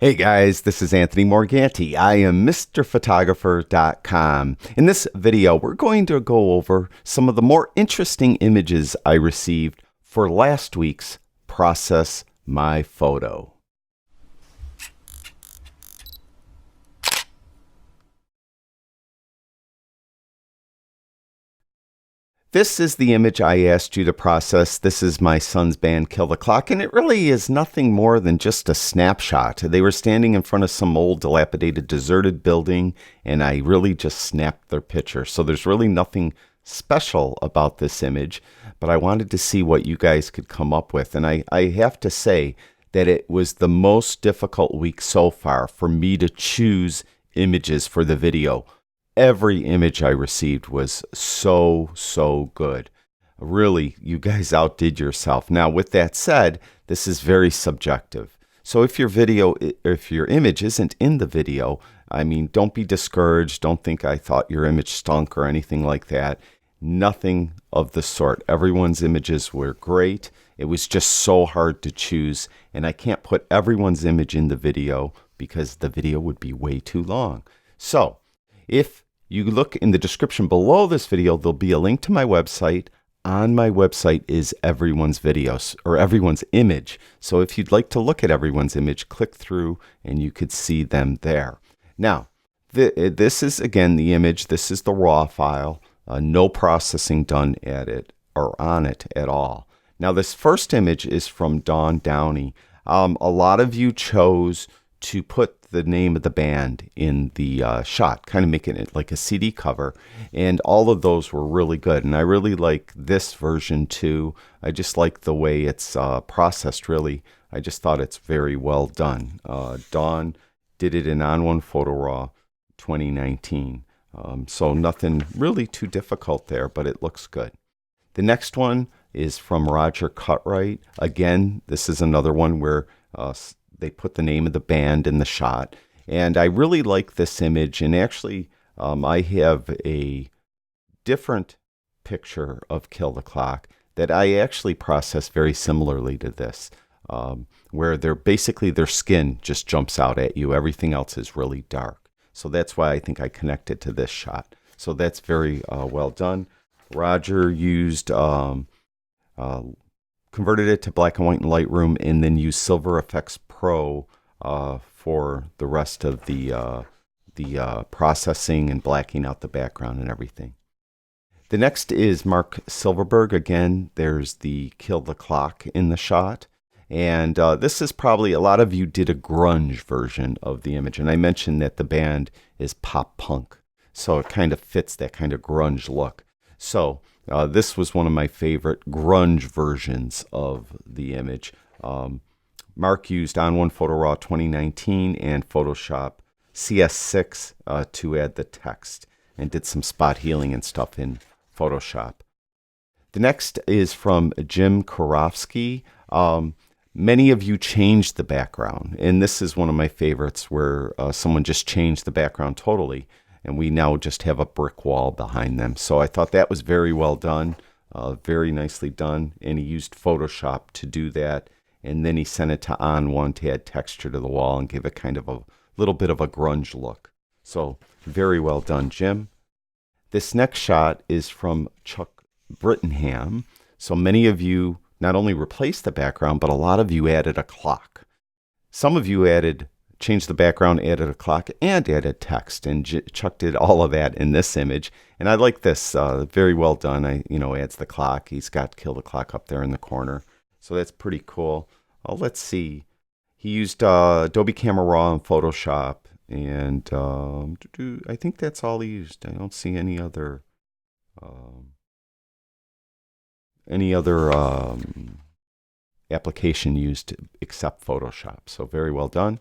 Hey guys, this is Anthony Morganti. I am MrPhotographer.com. In this video, we're going to go over some of the more interesting images I received for last week's Process My Photo. This is the image I asked you to process. This is my son's band, Kill the Clock, and it really is nothing more than just a snapshot. They were standing in front of some old, dilapidated, deserted building, and I really just snapped their picture. So there's really nothing special about this image, but I wanted to see what you guys could come up with. And I have to say that it was the most difficult week so far for me to choose images for the video. Every image I received was so good. Really, you guys outdid yourself. Now, with that said, this is very subjective. So if your image isn't in the video, I mean, don't be discouraged. Don't think I thought your image stunk or anything like that. Nothing of the sort. Everyone's images were great. It was just so hard to choose, and I can't put everyone's image in the video because the video would be way too long. So, if you look in the description below this video, there'll be a link to my website. On my website is everyone's videos or everyone's image. So if you'd like to look at everyone's image, click through and you could see them there. Now, this is again the image. This is the raw file. No processing done at it or on it at all. Now, this first image is from Dawn Downey. A lot of you chose to put the name of the band in the shot, kind of making it like a CD cover, and all of those were really good. And I really like this version too. I just like the way it's processed, really. I just thought it's very well done. Dawn did it in On1 Photo Raw 2019. So nothing really too difficult there, but it looks good. The next one is from Roger Cutright. Again, this is another one where they put the name of the band in the shot. And I really like this image. And actually, I have a different picture of Kill the Clock that I actually process very similarly to this, where basically their skin just jumps out at you. Everything else is really dark. So that's why I think I connected to this shot. So that's very well done. Roger used converted it to black and white in Lightroom, and then used Silver Efex Pro for the rest of the processing and blacking out the background and everything. The next is Mark Silverberg. Again, there's the Kill the Clock in the shot. And this is probably, a lot of you did a grunge version of the image. And I mentioned that the band is pop punk. So it kind of fits that kind of grunge look. So this was one of my favorite grunge versions of the image. Mark used On1 Photo Raw 2019 and Photoshop CS6 to add the text, and did some spot healing and stuff in Photoshop. The next is from Jim Karofsky. Many of you changed the background, and this is one of my favorites where someone just changed the background totally, and we now just have a brick wall behind them. So I thought that was very well done, very nicely done, and he used Photoshop to do that, and then he sent it to On1 to add texture to the wall and give it kind of a little bit of a grunge look. So very well done, Jim. This next shot is from Chuck Brittingham. So many of you not only replaced the background, but a lot of you added a clock. Some of you changed the background, added a clock, and added text. And Chuck did all of that in this image. And I like this. Very well done. Adds the clock. He's got Kill the Clock up there in the corner. So that's pretty cool. Let's see. He used Adobe Camera Raw and Photoshop. And I think that's all he used. I don't see any other application used except Photoshop. So very well done.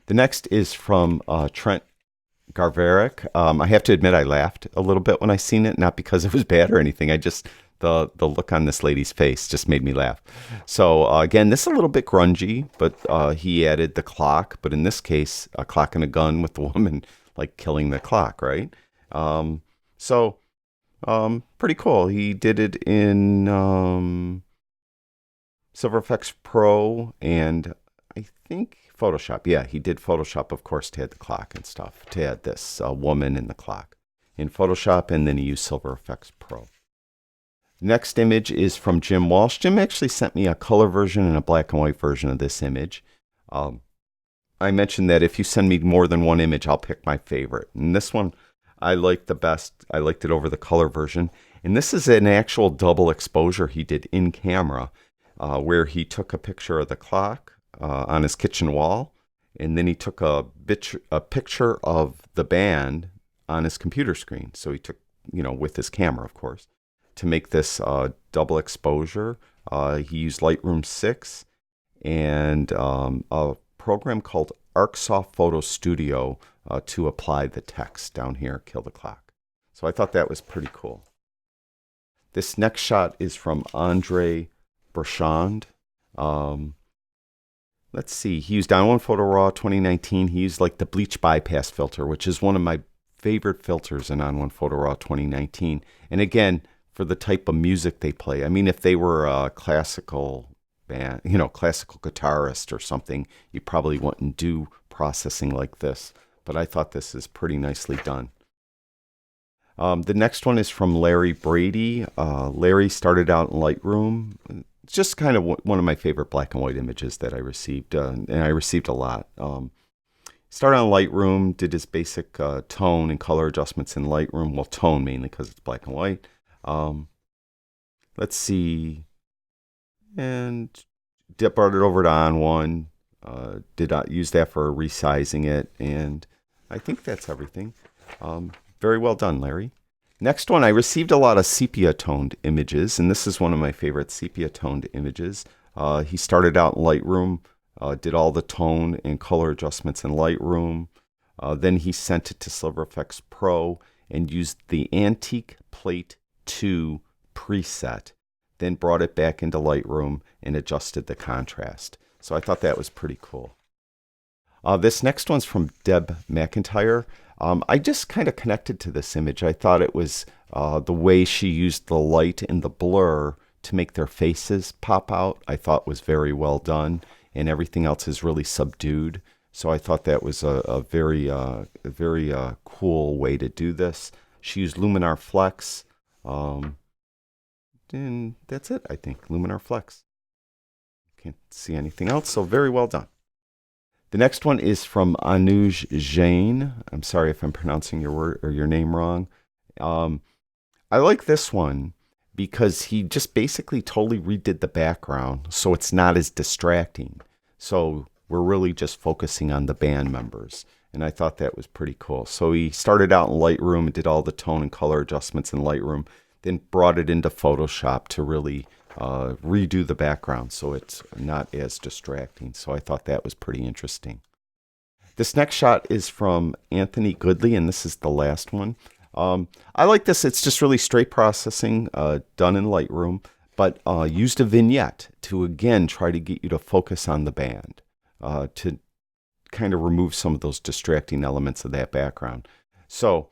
The next is from Trent Garverick. I have to admit I laughed a little bit when I seen it, not because it was bad or anything. The look on this lady's face just made me laugh. So again, this is a little bit grungy, but he added the clock, but in this case, a clock and a gun with the woman like killing the clock, right? Pretty cool. He did it in Silver Efex Pro, and I think Photoshop. Yeah, he did Photoshop, of course, to add the clock and stuff, to add this woman in the clock in Photoshop, and then he used Silver Effects Pro. Next image is from Jim Walsh. Jim actually sent me a color version and a black and white version of this image. I mentioned that if you send me more than one image, I'll pick my favorite. And this one I liked the best. I liked it over the color version. And this is an actual double exposure he did in camera, where he took a picture of the clock on his kitchen wall, and then he took a picture of the band on his computer screen. So he took, with his camera, of course, to make this double exposure. He used Lightroom 6 and a program called ArcSoft Photo Studio to apply the text down here, Kill the Clock. So I thought that was pretty cool. This next shot is from Andre Berchand. Let's see, he used On1 Photo Raw 2019. He used like the bleach bypass filter, which is one of my favorite filters in On1 Photo Raw 2019. And again, for the type of music they play. I mean, if they were a classical band, classical guitarist or something, you probably wouldn't do processing like this. But I thought this is pretty nicely done. The next one is from Larry Brady. Larry started out in Lightroom. It's just kind of one of my favorite black and white images that I received, and I received a lot. Started on Lightroom, did his basic tone and color adjustments in Lightroom. Well, tone mainly because it's black and white. Let's see, and brought it over to On1. Did use that for resizing it, and I think that's everything. Very well done, Larry. Next one, I received a lot of sepia-toned images, and this is one of my favorite sepia-toned images. He started out in Lightroom, did all the tone and color adjustments in Lightroom. Then he sent it to Silver Effects Pro and used the Antique Plate 2 preset, then brought it back into Lightroom and adjusted the contrast. So I thought that was pretty cool. This next one's from Deb McIntyre. I just kind of connected to this image. I thought it was the way she used the light and the blur to make their faces pop out. I thought was very well done, and everything else is really subdued. So I thought that was a very cool way to do this. She used Luminar Flex, and that's it, I think. Luminar Flex. Can't see anything else, so very well done. The next one is from Anuj Jain. I'm sorry if I'm pronouncing your word or your name wrong. I like this one because he just basically totally redid the background so it's not as distracting. So we're really just focusing on the band members. And I thought that was pretty cool. So he started out in Lightroom and did all the tone and color adjustments in Lightroom, then brought it into Photoshop to really redo the background so it's not as distracting. So I thought that was pretty interesting. This next shot is from Anthony Goodley, and this is the last one. I like this. It's just really straight processing done in Lightroom, but used a vignette to, again, try to get you to focus on the band, to kind of remove some of those distracting elements of that background. So,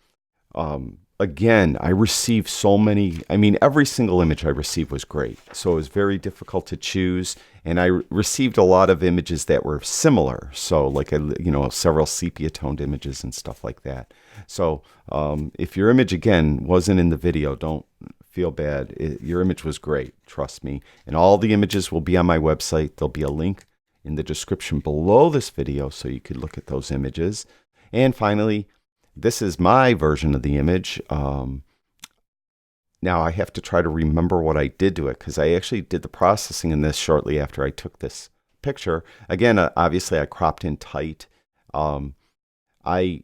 again, I received so many, every single image I received was great. So it was very difficult to choose. And I received a lot of images that were similar. So like, several sepia toned images and stuff like that. So if your image, again, wasn't in the video, don't feel bad. Your image was great. Trust me. And all the images will be on my website. There'll be a link in the description below this video so you could look at those images. And finally, this is my version of the image. Now I have to try to remember what I did to it because I actually did the processing in this shortly after I took this picture. Again, obviously I cropped in tight. I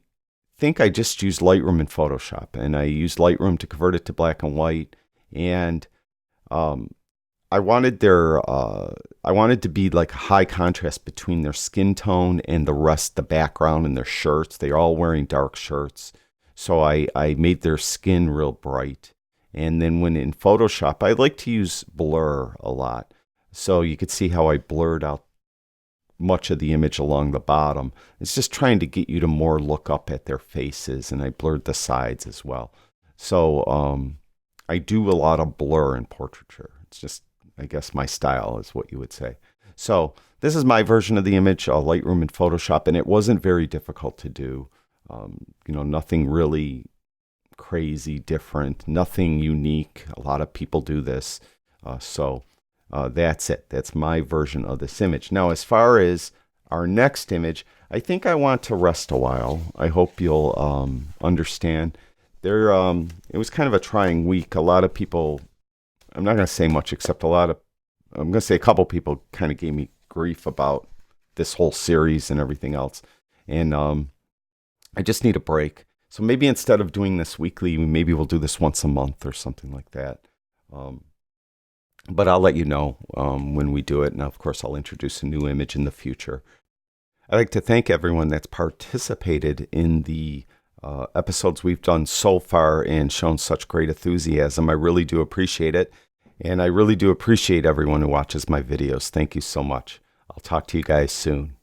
think I just used Lightroom and Photoshop, and I used Lightroom to convert it to black and white. And I wanted to be like a high contrast between their skin tone and the background and their shirts. They're all wearing dark shirts. So I made their skin real bright. And then when in Photoshop, I like to use blur a lot. So you could see how I blurred out much of the image along the bottom. It's just trying to get you to more look up at their faces, and I blurred the sides as well. So I do a lot of blur in portraiture. It's just, I guess, my style is what you would say. So this is my version of the image, Lightroom and Photoshop, and it wasn't very difficult to do. Nothing really crazy different, nothing unique. A lot of people do this. So that's it. That's my version of this image. Now, as far as our next image, I think I want to rest a while. I hope you'll understand. It was kind of a trying week. A lot of people, I'm not going to say much except I'm going to say a couple people kind of gave me grief about this whole series and everything else. And I just need a break. So maybe instead of doing this weekly, maybe we'll do this once a month or something like that. But I'll let you know when we do it. And of course, I'll introduce a new image in the future. I'd like to thank everyone that's participated in the episodes we've done so far and shown such great enthusiasm. I really do appreciate it. And I really do appreciate everyone who watches my videos. Thank you so much. I'll talk to you guys soon.